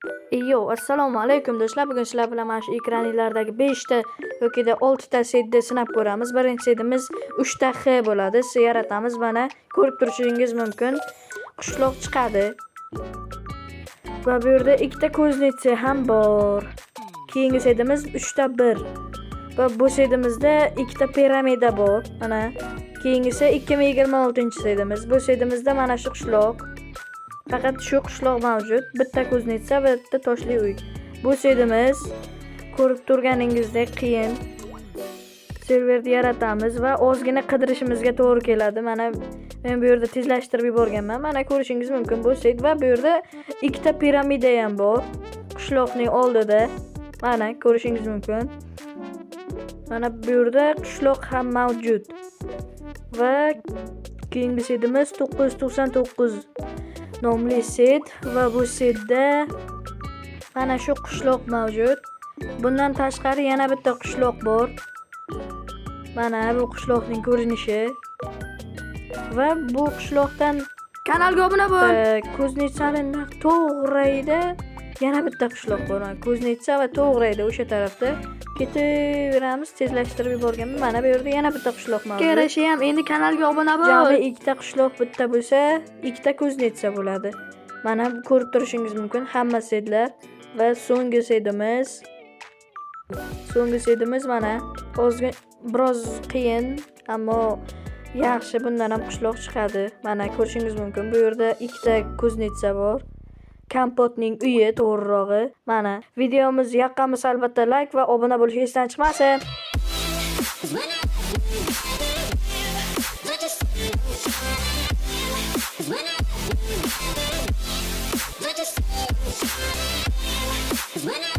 Assalomu alaykum do'stlar. Bugun sizlar bilan mana shu ekraninglardagi 5 ta yoki 6 ta setni sinab ko'ramiz. Birinchi setimiz 3 ta X bo'ladi. Siz yaratamiz. Mana ko'rib turishingiz mumkin. Qushloq chiqadi. Va bu yerda ikkita ko'znitsa ham bor. Keyingi setimiz 3 ta 1. Va bu setimizda ikkita piramida bor. Mana keyingisi 2026-setimiz. Bu setimizda mana shu qushloq. Faqat shu qushloq mavjud. Bitta ko'znitsa va bitta toshli uy. Bu setimiz ko'rib turganingizdek qiyin. Serverni yaratamiz va ozgina qidirishimizga to'g'ri keladi. Mana men bu yerda tezlashtirib yuborganman. Mana ko'rishingiz mumkin bu set va bu yerda ikkita piramida ham bor. Qushloqning oldida. Mana ko'rishingiz mumkin. Mana bu yerda qushloq ham mavjud. Va keyingi setimiz 999 nomli set va bu setda mana shu qushloq mavjud. Bundan tashqari yana bitta qushloq bor. Mana bu qushloqning ko'rinishi. Va bu qushloqdan Kanalga obuna bo'l. ko'znitsani to'g'raydi. Yana bitta qushloq bor. Ko'znitsa va to'g'raydi o'sha tarafda. Ketaveramiz, tezlashtirib yuborganman. Mana bu yerda yana bitta qushloq mavjud. Kerashi ham endi kanalga obuna bo'l. Jami ikkita qushloq bitta bo'lsa, ikkita ko'znitsa bo'ladi. Mana ko'rib turishingiz mumkin hamma setlar va so'nggi setimiz mana ozgina biroz qiyin, ammo yaxshi, bundan ham qushloq chiqadi. Mana ko'rishingiz mumkin. Bu yerda ikkita ko'znitsa bor. Kompotning uyi to'g'rirog'i. Mana videomiz yoqqan bo'lsa albatta like va obuna bo'lish esdan chiqmasin. When